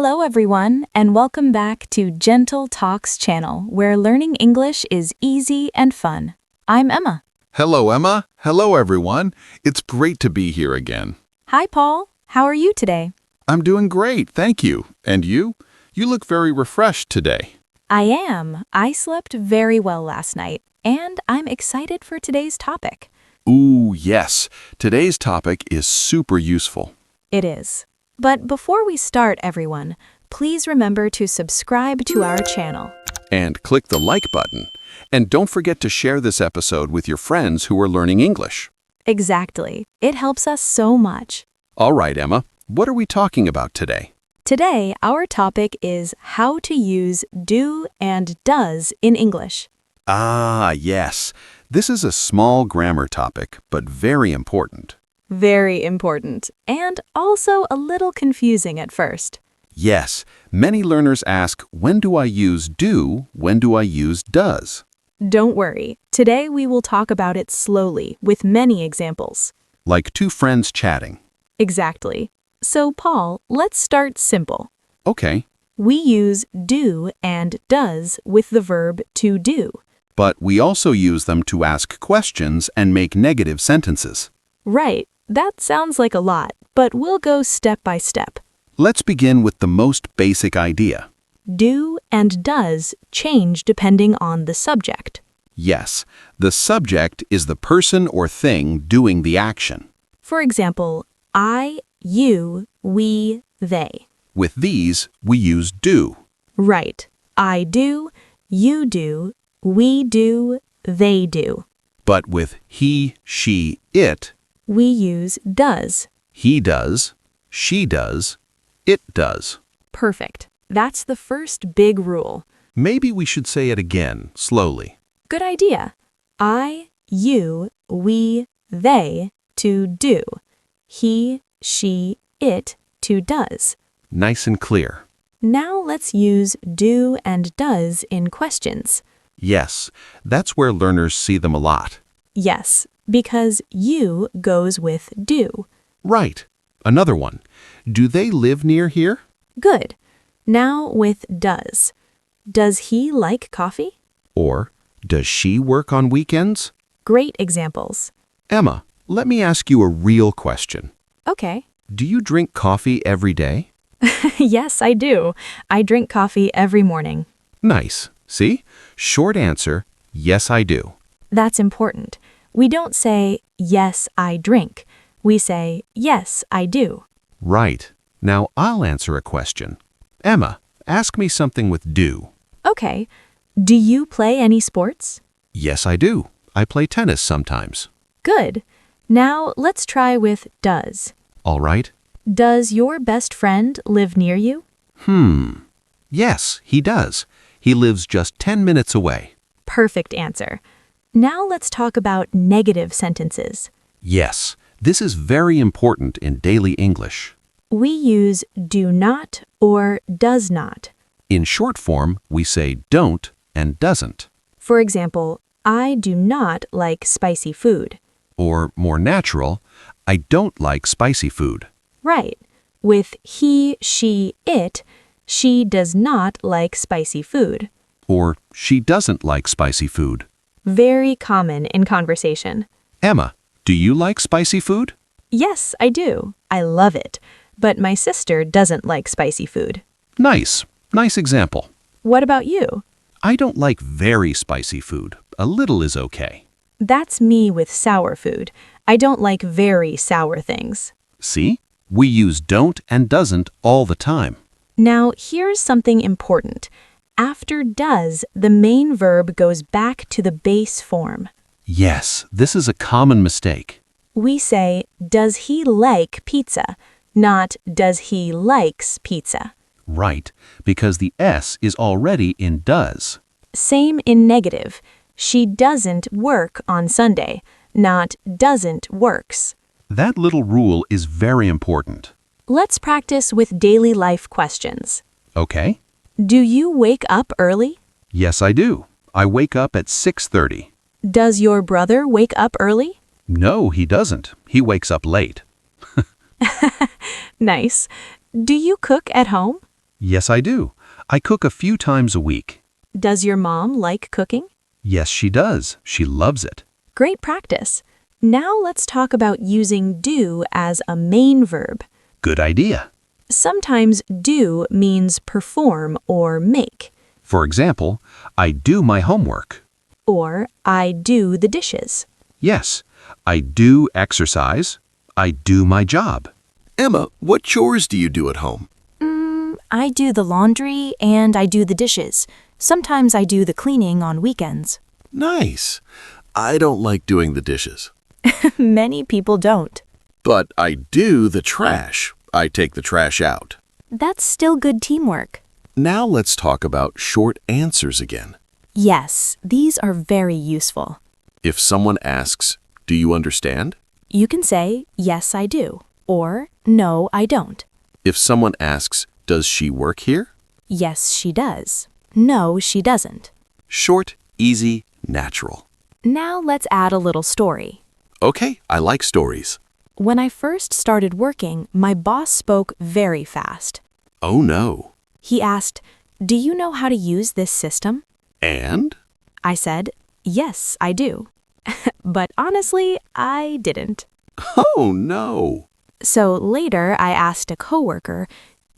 Hello, everyone, and welcome back to Gentle Talks channel, where learning English is easy and fun. I'm Emma. Hello, Emma. Hello, everyone. It's great to be here again. Hi, Paul. How are you today? I'm doing great, thank you. And you? You look very refreshed today. I am. I slept very well last night, and I'm excited for today's topic. Ooh, yes. Today's topic is super useful. It is. But before we start, everyone, please remember to subscribe to our channel. And click the like button. And don't forget to share this episode with your friends who are learning English. Exactly. It helps us so much. All right, Emma. What are we talking about today? Today, our topic is how to use do and does in English. Ah, yes. This is a small grammar topic, but very important. Very important, and also a little confusing at first. Yes, many learners ask, when do I use do, when do I use does? Don't worry, today we will talk about it slowly with many examples. Like two friends chatting. Exactly. So, Paul, let's start simple. Okay, We use do and does with the verb to do. but we also use them to ask questions and make negative sentences. Right, that sounds like a lot, but we'll go step by step. Let's begin with the most basic idea. Do and does change depending on the subject. Yes, the subject is the person or thing doing the action. For example, I, you, we, they. With these, we use do. Right. I do, you do, we do, they do. But with he, she, it, We use does. he does, she does, it does. Perfect. That's the first big rule. Maybe we should say it again, slowly. Good idea. I, you, we, they to do. He, she, it to does. Nice and clear. Now let's use do and does in questions. Yes, that's where learners see them a lot. Yes, because you goes with do. Right. Another one. Do they live near here? Good. Now with does. Does he like coffee? Or, does she work on weekends? Great examples. Emma, let me ask you a real question. Okay. Do you drink coffee every day? Yes, I do. I drink coffee every morning. Nice. See? Short answer, yes, I do. That's important. We don't say, yes, I drink. We say, yes, I do. Right. Now I'll answer a question. Emma, ask me something with do. Okay. Do you play any sports? Yes, I do. I play tennis sometimes. Good. Now let's try with does. All right. Does your best friend live near you? Yes, he does. He lives just 10 minutes away. Perfect answer. Now let's talk about negative sentences. Yes, this is very important in daily English. We use do not or does not. In short form, we say don't and doesn't. For example, I do not like spicy food. Or, more natural, I don't like spicy food. Right. With he, she, it, she does not like spicy food. Or, she doesn't like spicy food. Very common in conversation. Emma, do you like spicy food? Yes, I do. I love it. But my sister doesn't like spicy food. Nice. Nice example. What about you? I don't like very spicy food. A little is okay. That's me with sour food. I don't like very sour things. See? We use don't and doesn't all the time. Now, here's something important. After does, the main verb goes back to the base form. Yes, this is a common mistake. We say, does he like pizza? Not, does he likes pizza? Right, because the S is already in does. Same in negative. She doesn't work on Sunday. Not, doesn't works. That little rule is very important. Let's practice with daily life questions. Okay? Do you wake up early? Yes, I do. I wake up at 6:30. Does your brother wake up early? No, he doesn't. He wakes up late. Nice. Do you cook at home? Yes, I do. I cook a few times a week. Does your mom like cooking? Yes, she does. She loves it. Great practice. Now let's talk about using do as a main verb. Good idea. Sometimes do means perform or make, For example, I do my homework. or I do the dishes. Yes, I do exercise. I do my job. Emma, what chores do you do at home? I do the laundry and I do the dishes. Sometimes I do the cleaning on weekends. Nice. I don't like doing the dishes. Many people don't. But I do the trash. I take the trash out. That's still good teamwork. Now let's talk about short answers again. Yes, these are very useful. If someone asks, "Do you understand?" You can say, yes, I do, or no, I don't. If someone asks, "Does she work here?" Yes, she does. No, she doesn't. Short, easy, natural. Now let's add a little story. Okay, I like stories. When I first started working, my boss spoke very fast. Oh no. He asked, "Do you know how to use this system?" And? I said, "Yes, I do." But honestly, I didn't. Oh no. So later, I asked a coworker,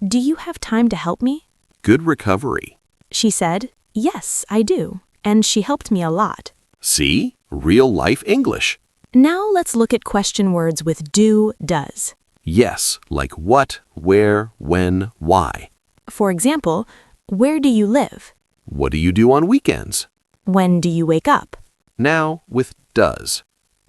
"Do you have time to help me?" Good recovery. She said, "Yes, I do." And she helped me a lot. See? Real life English. Now let's look at question words with do, does. Yes, like what, where, when, why. For example, where do you live? What do you do on weekends? When do you wake up? Now with does.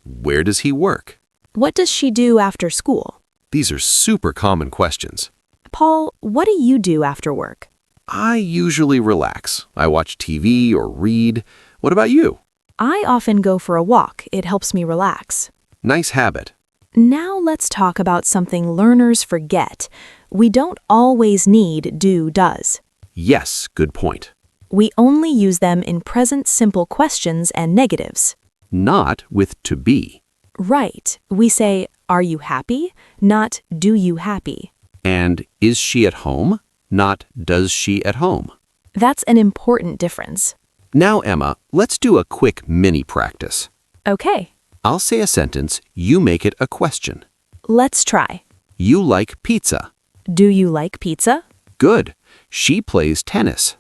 Where does he work? What does she do after school? These are super common questions. Paul, what do you do after work? I usually relax. I watch TV or read. What about you? I often go for a walk. It helps me relax. Nice habit. Now let's talk about something learners forget. We don't always need do, does. Yes, good point. We only use them in present simple questions and negatives. Not with to be. Right. We say, "Are you happy?" not "Do you happy?" And is she at home? Not does she at home. That's an important difference. Now, Emma, let's do a quick mini practice. Okay, I'll say a sentence, you make it a question. let's try. You like pizza. Do you like pizza? Good. She plays tennis.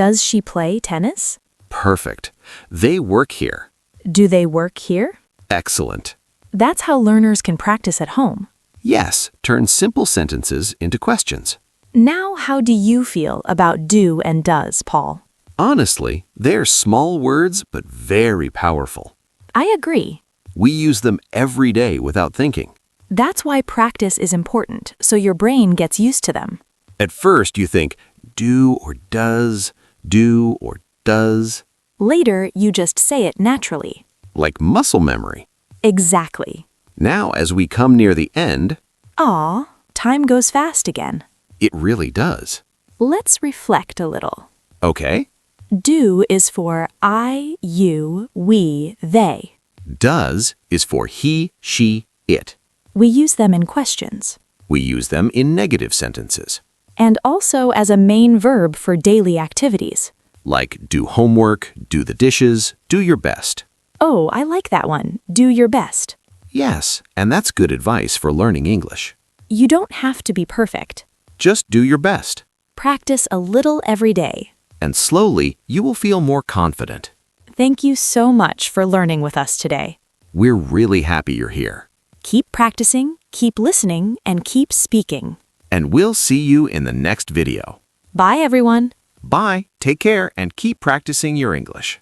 Does she play tennis? Perfect. They work here. Do they work here? Excellent. That's how learners can practice at home. Yes, turn simple sentences into questions. Now, how do you feel about do and does, Paul? Honestly, they're small words, but very powerful. I agree. We use them every day without thinking. That's why practice is important, so your brain gets used to them. At first, you think, do or does, do or does, Later, you just say it naturally. like muscle memory. Exactly. Now, as we come near the end, Aw, time goes fast again. it really does. Let's reflect a little. Okay? Do is for I, you, we, they. Does is for he, she, it. We use them in questions. We use them in negative sentences, And also as a main verb for daily activities. like do homework, do the dishes, do your best. Oh, I like that one. Do your best. Yes, and that's good advice for learning English. You don't have to be perfect. Just do your best, Practice a little every day. and slowly you will feel more confident. Thank you so much for learning with us today. We're really happy you're here. Keep practicing, keep listening, and keep speaking. And we'll see you in the next video. Bye, everyone. Bye, take care, and keep practicing your English.